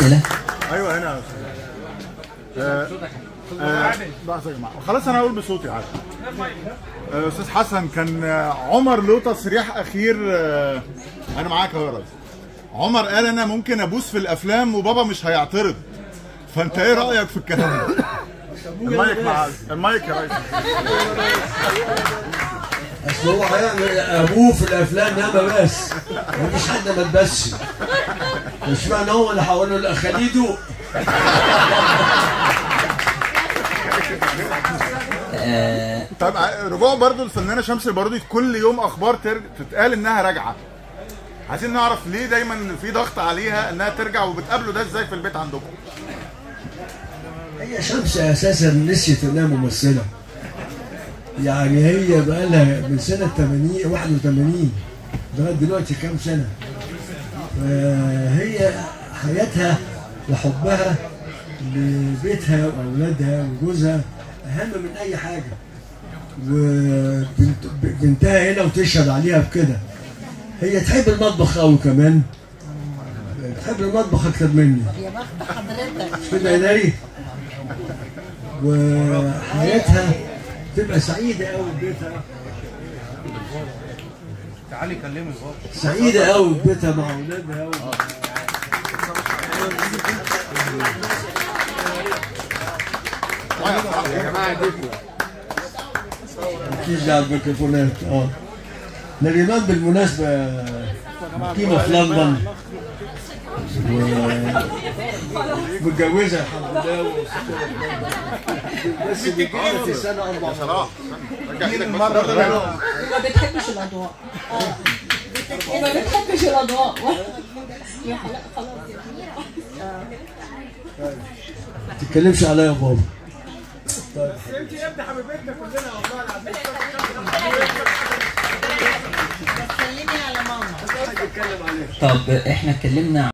اسئله؟ ايوه هنا يا استاذ. لحظه يا جماعه، خلاص انا هقول بصوتي عادي. استاذ حسن، كان عمر له تصريح اخير. انا معاك اهو يا ريس. عمر قال انا ممكن ابوس في الافلام وبابا مش هيعترض، فانت ايه رايك في الكلام ده؟ المايك مع المايك يا ريس. اصل هو هيعمل ابوه في الافلام انما بس مفيش حد ما تبسش. مش معنى هو اللي هقول له لا خليه يدوق. طب رجوع برضو الفنانه شمس البارودي، كل يوم اخبار تتقال انها راجعه. عايزين نعرف ليه دايما في ضغط عليها انها ترجع، وبتقابلوا ده ازاي في البيت عندكم؟ هي شمس اساسا نسيت انها ممثله. يعني هي بقى لها من سنه 81 لغايه دلوقتي كام سنه. هي حياتها وحبها لبيتها واولادها وجوزها اهم من اي حاجه. وبنتها هنا وتشهد عليها بكده. هي تحب المطبخ قوي كمان. تحب المطبخ اكتر مني. يا بخت حضرتك. مش كده يا داري؟ وحياتها تبقى سعيده قوي ببيتها. تعالي كلمي بابا. سعيده قوي ببيتها مع اولادها يا جماعه ديكوا مالكيش دعوه بالميكروفونات. نريمان بالمناسبه مقيمه في لندن ومتجوزه الحمد لله. بس بتجيلي في سنه 4 مرات. ما بتحبش الاضواء. ما بتحبش الاضواء. يا حلاق خلاص ما تتكلمش عليا يا بابا. انت يا ابني حبيبتنا كلنا والله العظيم. سلمي على ماما. طب احنا اتكلمنا